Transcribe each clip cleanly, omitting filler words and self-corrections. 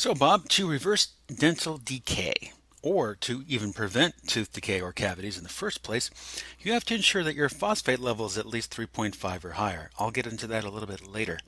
So, Bob, to reverse dental decay, or to even prevent tooth decay or cavities in the first place, you have to ensure that your phosphate level is at least 3.5 or higher. I'll get into that a little bit later.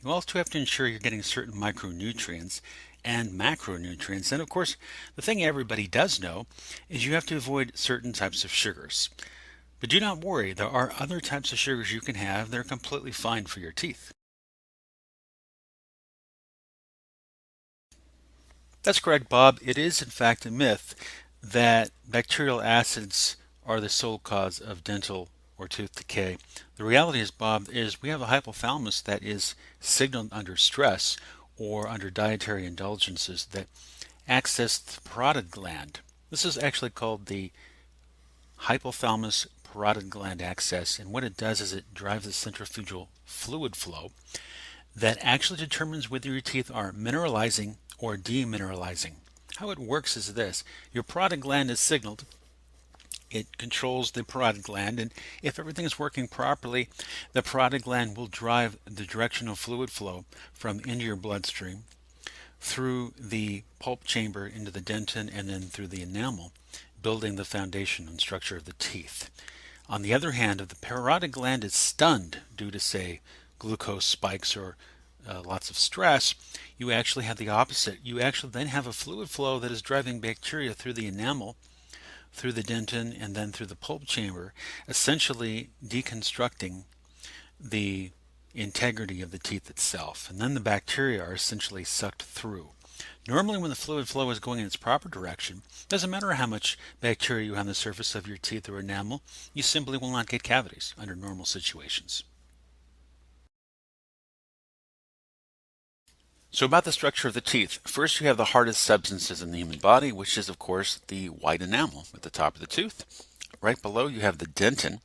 You also have to ensure you're getting certain micronutrients and macronutrients. And of course, the thing everybody does know is you have to avoid certain types of sugars. But do not worry, there are other types of sugars you can have that are completely fine for your teeth. That's correct, Bob. It is, in fact, a myth that bacterial acids are the sole cause of dental or tooth decay. The reality is, Bob, is we have a hypothalamus that is signaled under stress or under dietary indulgences that access the parotid gland. This is actually called the hypothalamus parotid gland access, and what it does is it drives the centrifugal fluid flow that actually determines whether your teeth are mineralizing or demineralizing. How it works is this: your parotid gland is signaled, it controls the parotid gland, and if everything is working properly, the parotid gland will drive the direction of fluid flow from into your bloodstream through the pulp chamber into the dentin and then through the enamel, building the foundation and structure of the teeth. On the other hand, if the parotid gland is stunned due to, say, glucose spikes or lots of stress, you actually have the opposite. You actually then have a fluid flow that is driving bacteria through the enamel, through the dentin, and then through the pulp chamber, essentially deconstructing the integrity of the teeth itself. And then the bacteria are essentially sucked through. Normally, when the fluid flow is going in its proper direction, doesn't matter how much bacteria you have on the surface of your teeth or enamel, you simply will not get cavities under normal situations. So about the structure of the teeth, first you have the hardest substances in the human body, which is of course the white enamel at the top of the tooth. Right below you have the dentin.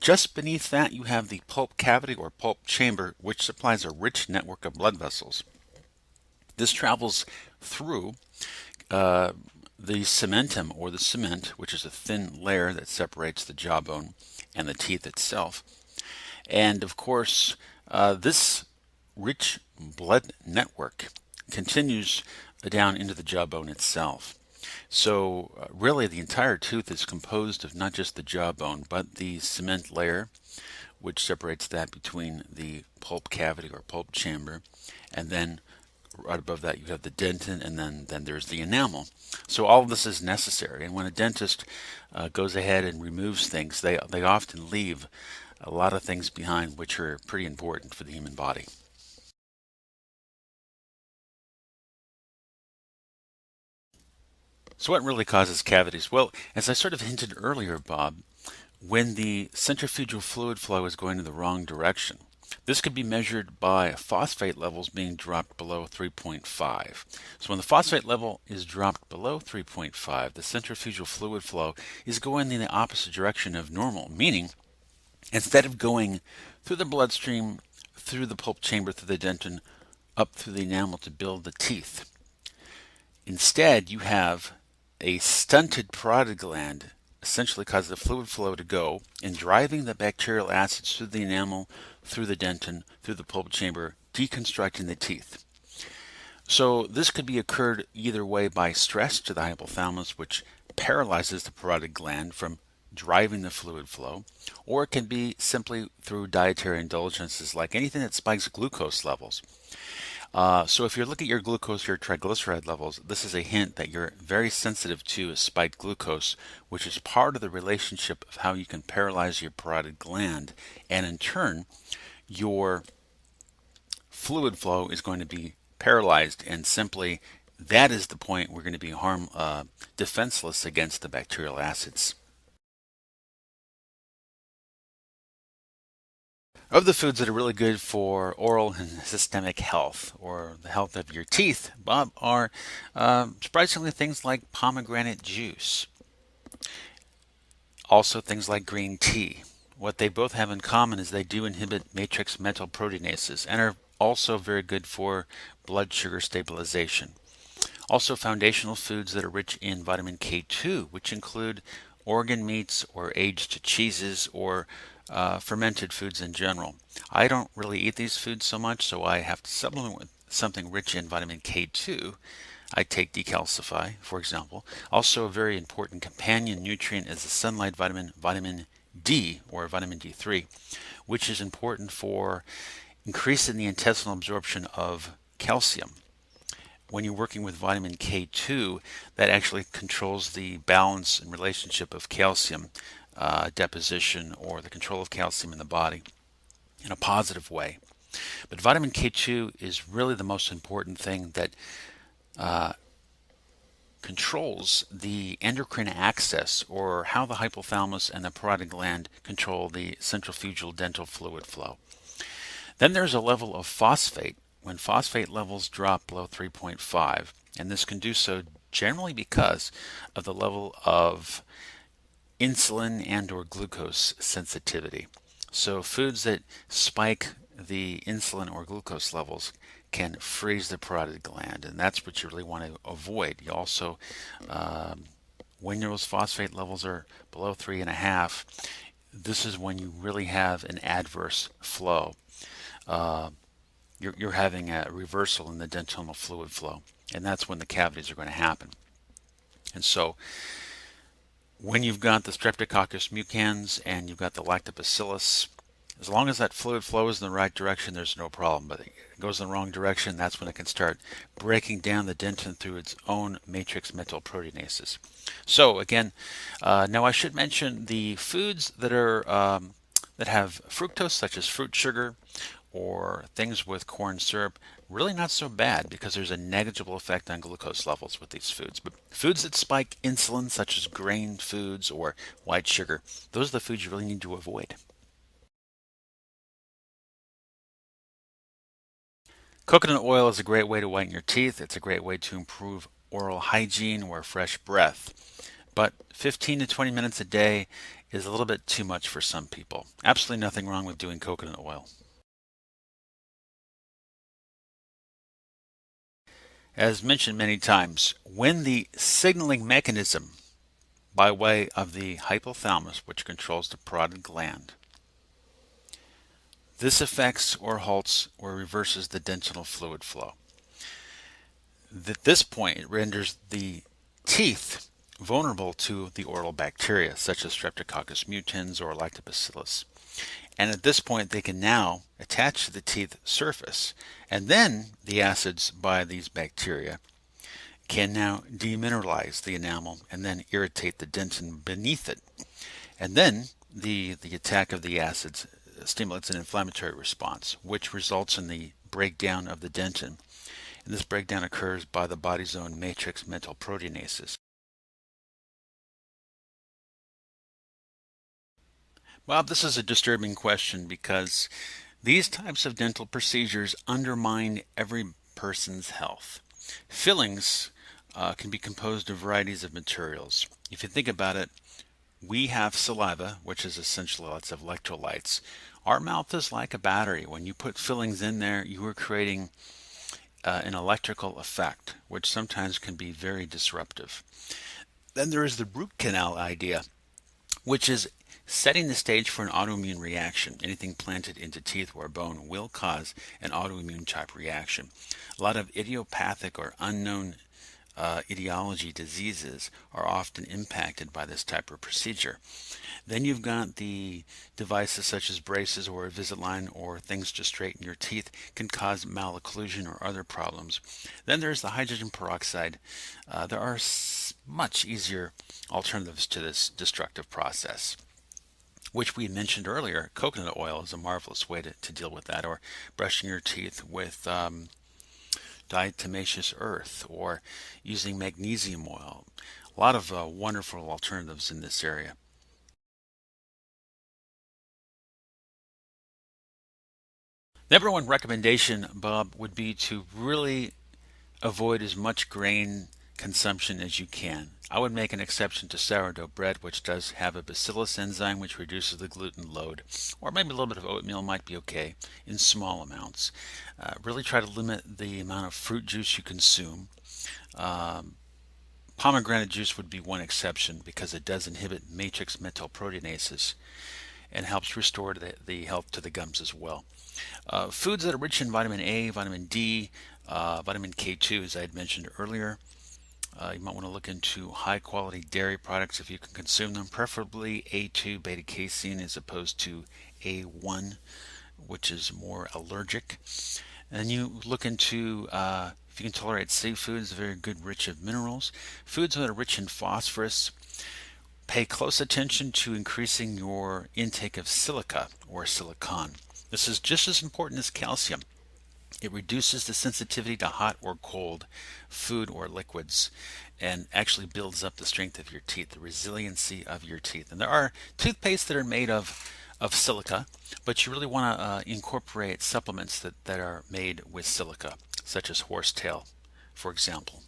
Just beneath that you have the pulp cavity or pulp chamber, which supplies a rich network of blood vessels. This travels through the cementum or the cement, which is a thin layer that separates the jawbone and the teeth itself. And of course, this rich blood network continues down into the jawbone itself. So really the entire tooth is composed of not just the jawbone, but the cement layer, which separates that between the pulp cavity or pulp chamber, and then right above that you have the dentin, and then there's the enamel. So all of this is necessary, and when a dentist goes ahead and removes things, they often leave a lot of things behind which are pretty important for the human body. So what really causes cavities? Well, as I sort of hinted earlier, Bob, when the centrifugal fluid flow is going in the wrong direction, this could be measured by phosphate levels being dropped below 3.5. So when the phosphate level is dropped below 3.5, the centrifugal fluid flow is going in the opposite direction of normal, meaning instead of going through the bloodstream, through the pulp chamber, through the dentin, up through the enamel to build the teeth, instead you have a stunted parotid gland essentially causes the fluid flow to go and driving the bacterial acids through the enamel, through the dentin, through the pulp chamber, deconstructing the teeth. So this could be occurred either way by stress to the hypothalamus, which paralyzes the parotid gland from driving the fluid flow, or it can be simply through dietary indulgences like anything that spikes glucose levels. So if you look at your glucose, your triglyceride levels, this is a hint that you're very sensitive to spiked glucose, which is part of the relationship of how you can paralyze your parotid gland, and in turn, your fluid flow is going to be paralyzed, and simply that is the point we're going to be defenseless against the bacterial acids. Of the foods that are really good for oral and systemic health, or the health of your teeth, Bob, are surprisingly things like pomegranate juice. Also things like green tea. What they both have in common is they do inhibit matrix metal proteinases and are also very good for blood sugar stabilization. Also foundational foods that are rich in vitamin K2, which include organ meats or aged cheeses or fermented foods in general. I don't really eat these foods so much, so I have to supplement something rich in vitamin K2, I take decalcify, for example. Also, a very important companion nutrient is the sunlight vitamin, vitamin D, or vitamin D3, which is important for increasing the intestinal absorption of calcium. When you're working with vitamin K2, that actually controls the balance and relationship of calcium deposition, or the control of calcium in the body in a positive way. But vitamin K2 is really the most important thing that controls the endocrine axis, or how the hypothalamus and the parotid gland control the centrifugal dental fluid flow. Then there's a level of phosphate. When phosphate levels drop below 3.5, and this can do so generally because of the level of insulin and or glucose sensitivity. So foods that spike the insulin or glucose levels can freeze the parotid gland, and that's what you really want to avoid. You also, when those phosphate levels are below 3.5, this is when you really have an adverse flow. You're having a reversal in the dentinal fluid flow, and that's when the cavities are going to happen. And so when you've got the Streptococcus mutans and you've got the lactobacillus, as long as that fluid flows in the right direction, there's no problem. But it goes in the wrong direction, that's when it can start breaking down the dentin through its own matrix metalproteinases. So again, now I should mention the foods that are that have fructose, such as fruit sugar or things with corn syrup, really not so bad because there's a negligible effect on glucose levels with these foods. But foods that spike insulin, such as grain foods or white sugar, those are the foods you really need to avoid. Coconut oil is a great way to whiten your teeth. It's a great way to improve oral hygiene or fresh breath. But 15 to 20 minutes a day is a little bit too much for some people. Absolutely nothing wrong with doing coconut oil. As mentioned many times, when the signaling mechanism by way of the hypothalamus, which controls the parotid gland, this affects or halts or reverses the dentinal fluid flow. At this point, it renders the teeth vulnerable to the oral bacteria, such as Streptococcus mutans or Lactobacillus. And at this point, they can now attach to the teeth surface. And then the acids by these bacteria can now demineralize the enamel and then irritate the dentin beneath it. And then the attack of the acids stimulates an inflammatory response, which results in the breakdown of the dentin. And this breakdown occurs by the body's own matrix metalproteinases. Well, this is a disturbing question because these types of dental procedures undermine every person's health. Fillings can be composed of varieties of materials. If you think about it, we have saliva, which is essentially lots of electrolytes. Our mouth is like a battery. When you put fillings in there, you are creating an electrical effect, which sometimes can be very disruptive. Then there is the root canal idea, which is setting the stage for an autoimmune reaction. Anything planted into teeth or bone will cause an autoimmune type reaction. A lot of idiopathic or unknown etiology diseases are often impacted by this type of procedure. Then you've got the devices such as braces or Invisalign or things to straighten your teeth can cause malocclusion or other problems. Then there's the hydrogen peroxide. There are much easier alternatives to this destructive process, which we mentioned earlier. Coconut oil is a marvelous way to deal with that, or brushing your teeth with diatomaceous earth, or using magnesium oil. A lot of wonderful alternatives in this area. Number one recommendation, Bob, would be to really avoid as much grain consumption as you can. I would make an exception to sourdough bread, which does have a bacillus enzyme which reduces the gluten load, or maybe a little bit of oatmeal might be okay in small amounts. Really try to limit the amount of fruit juice you consume. Pomegranate juice would be one exception because it does inhibit matrix metalproteinases and helps restore the health to the gums as well. Foods that are rich in vitamin A, vitamin D, Vitamin K2, as I had mentioned earlier. You might want to look into high quality dairy products if you can consume them, preferably A2 beta casein as opposed to A1, which is more allergic. And you look into if you can tolerate seafoods, very good, rich of minerals. Foods that are rich in phosphorus. Pay close attention to increasing your intake of silica or silicon. This is just as important as calcium. It reduces the sensitivity to hot or cold food or liquids and actually builds up the strength of your teeth, the resiliency of your teeth. And there are toothpastes that are made of silica, but you really want to incorporate supplements that are made with silica, such as horsetail, for example.